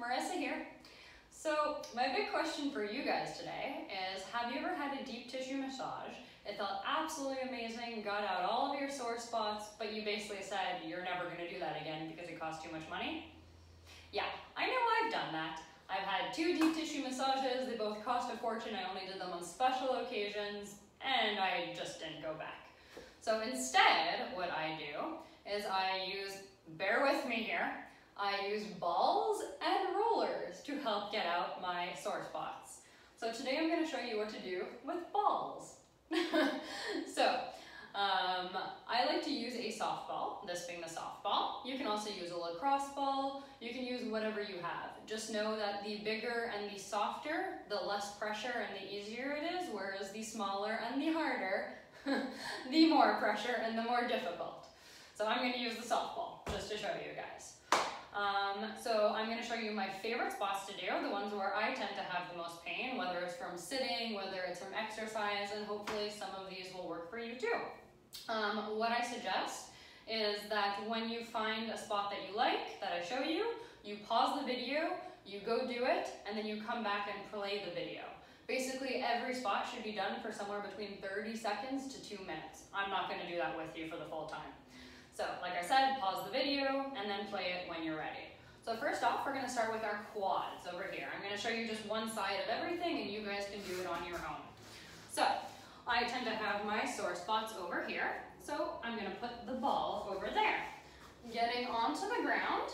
Marissa here. So my big question for you guys today is, have you ever had a deep tissue massage? It felt absolutely amazing, got out all of your sore spots, but you basically said you're never going to do that again because it costs too much money? Yeah, I know I've done that. I've had 2 deep tissue massages. They both cost a fortune. I only did them on special occasions, and I just didn't go back. So instead, what I do is I use, bear with me here, I use balls and rollers to help get out my sore spots. So today I'm going to show you what to do with balls. I like to use a softball, this being the softball. You can also use a lacrosse ball. You can use whatever you have. Just know that the bigger and the softer, the less pressure and the easier it is, whereas the smaller and the harder, the more pressure and the more difficult. So I'm going to use the softball just to show you guys. So I'm going to show you my favorite spots to do, the ones where I tend to have the most pain, whether it's from sitting, whether it's from exercise, and hopefully some of these will work for you too. What I suggest is that when you find a spot that you like, that I show you, you pause the video, you go do it, and then you come back and play the video. Basically, every spot should be done for somewhere between 30 seconds to 2 minutes. I'm not going to do that with you for the full time. So, like I said, pause the video and then play it when you're ready. So first off, we're going to start with our quads over here. I'm going to show you just one side of everything and you guys can do it on your own. So, I tend to have my sore spots over here. So, I'm going to put the ball over there. Getting onto the ground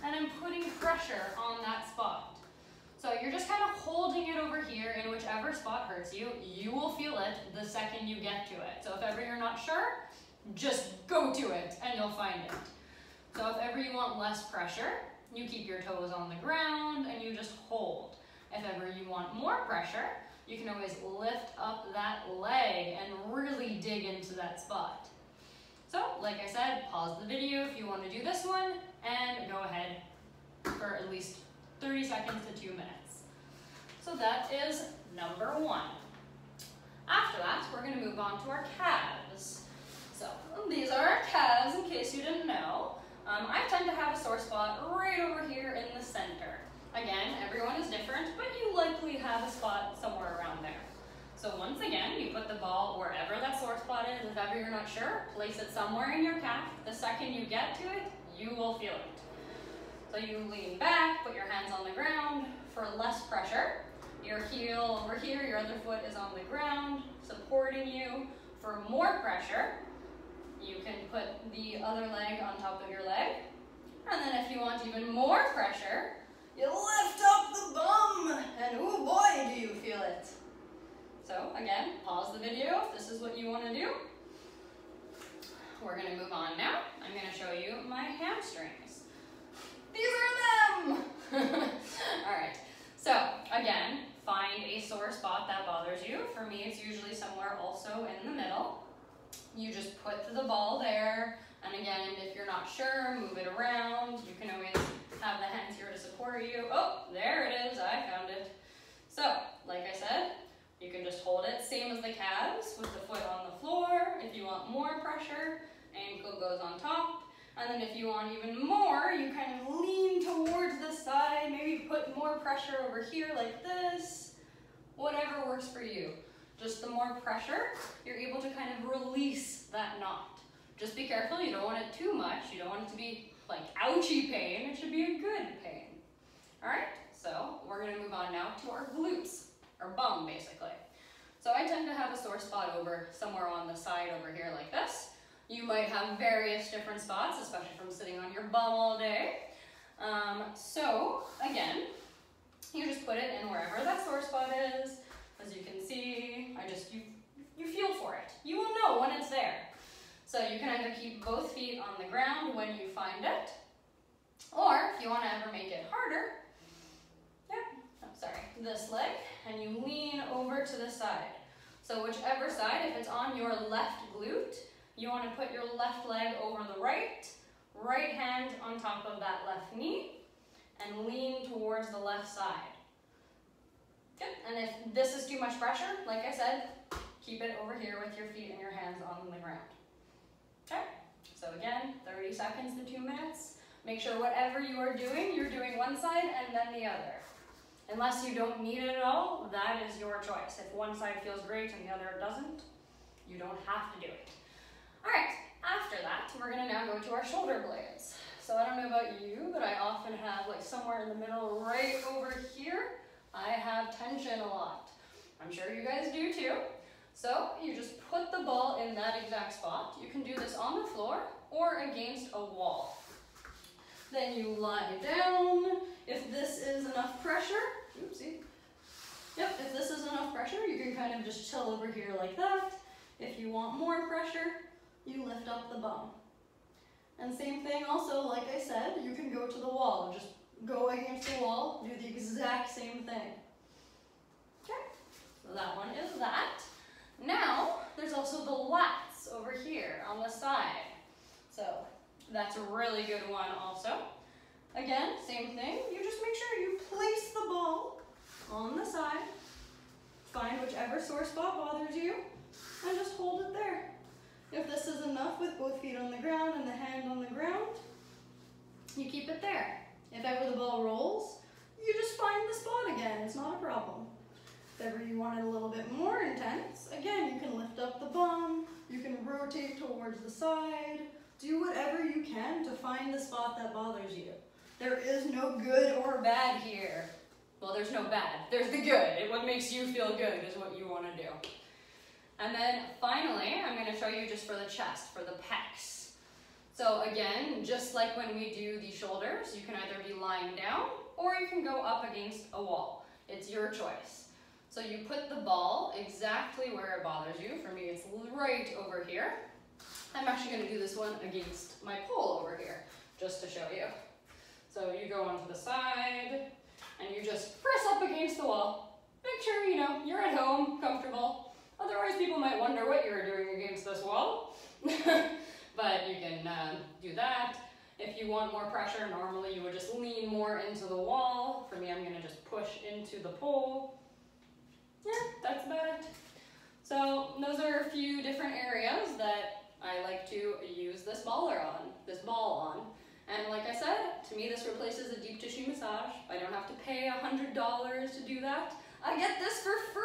and I'm putting pressure on that spot. So you're just kind of holding it over here in whichever spot hurts you. You will feel it the second you get to it. So if ever you're not sure, just go to it and you'll find it. So if ever you want less pressure, you keep your toes on the ground and you just hold. If ever you want more pressure, you can always lift up that leg and really dig into that spot. So like I said, pause the video if you want to do this one and go ahead for at least 30 seconds to 2 minutes. So that is number 1. After that, we're going to move on to our calves. So these are our calves, in case you didn't know. I tend to have a sore spot right over here in the center. Again, everyone is different, but you likely have a spot somewhere around there. So once again, you put the ball wherever that sore spot is. If ever you're not sure, place it somewhere in your calf. The second you get to it, you will feel it. So you lean back, put your hands on the ground for less pressure. Your heel over here, your other foot is on the ground, supporting you. For more pressure, you can put the other leg on top of your leg. And then if you want even more pressure, you lift up the bum, and oh boy, do you feel it. So again, pause the video if this is what you want to do. We're going to move on now. I'm going to show you my hamstrings. These are them! Alright, so again, find a sore spot that bothers you. For me, it's usually somewhere also in the middle. You just put the ball there, and again, if you're not sure, move it around. You can always have the hands here to support you. Oh, there it is, I found it. So, like I said, you can just hold it, same as the calves, with the foot on the floor. If you want more pressure, ankle goes on top. And then if you want even more, you kind of lean towards the side, maybe put more pressure over here like this, whatever works for you. Just the more pressure, you're able to kind of release that knot. Just be careful, you don't want it too much. You don't want it to be like ouchy pain, it should be a good pain. All right, so we're gonna move on now to our glutes, or bum basically. So I tend to have a sore spot over somewhere on the side over here like this. You might have various different spots, especially from sitting on your bum all day. So again, you just put it in wherever that sore spot is. As you can see, you feel for it. You will know when it's there. So you can either keep both feet on the ground when you find it, or if you want to ever make it harder, this leg, and you lean over to the side. So whichever side, if it's on your left glute, you want to put your left leg over the right hand on top of that left knee, and lean towards the left side. Good. And if this is too much pressure, like I said, keep it over here with your feet and your hands on the ground. Okay. So again, 30 seconds to 2 minutes. Make sure whatever you are doing, you're doing one side and then the other. Unless you don't need it at all, that is your choice. If one side feels great and the other doesn't, you don't have to do it. All right, after that, we're gonna now go to our shoulder blades. So I don't know about you, but I often have like somewhere in the middle, right over here, I have tension a lot. I'm sure you guys do too. So you just put the ball in that exact spot. You can do this on the floor or against a wall. Then you lie down. If this is enough pressure, oopsie. Yep, if this is enough pressure, you can kind of just chill over here like that. If you want more pressure, you lift up the bum. And same thing also, like I said, you can go to the wall. Just go against the wall, do the exact same thing. Okay, so that one is that. Now, there's also the lats over here on the side. So that's a really good one also. Again, same thing. You just make sure you place the ball on the side. Find whichever sore spot bothers you and just hold it there. If this is enough with both feet on the ground and the hand on the ground, you keep it there. If ever the ball rolls, you just find the spot again. It's not a problem. If ever you want it a little bit more intense, again, you can lift up the bum, you can rotate towards the side, do whatever you can to find the spot that bothers you. There is no good or bad here. Well, there's no bad, there's the good. What makes you feel good is what you want to do. And then finally, I'm going to show you just for the chest, for the pecs. So again, just like when we do the shoulders, you can either be lying down or you can go up against a wall. It's your choice. So you put the ball exactly where it bothers you. For me, it's right over here. I'm actually going to do this one against my pole over here, just to show you. So you go onto the side and you just press up against the wall. Make sure, you're at home, comfortable. Otherwise, people might wonder what you're doing against this wall. But you can do that. If you want more pressure, normally you would just lean more into the wall. For me, I'm going to just push into the pole. Yeah, that's about it. So those are a few different areas that I like to use this ball on. And like I said, to me this replaces a deep tissue massage. I don't have to pay $100 to do that. I get this for free.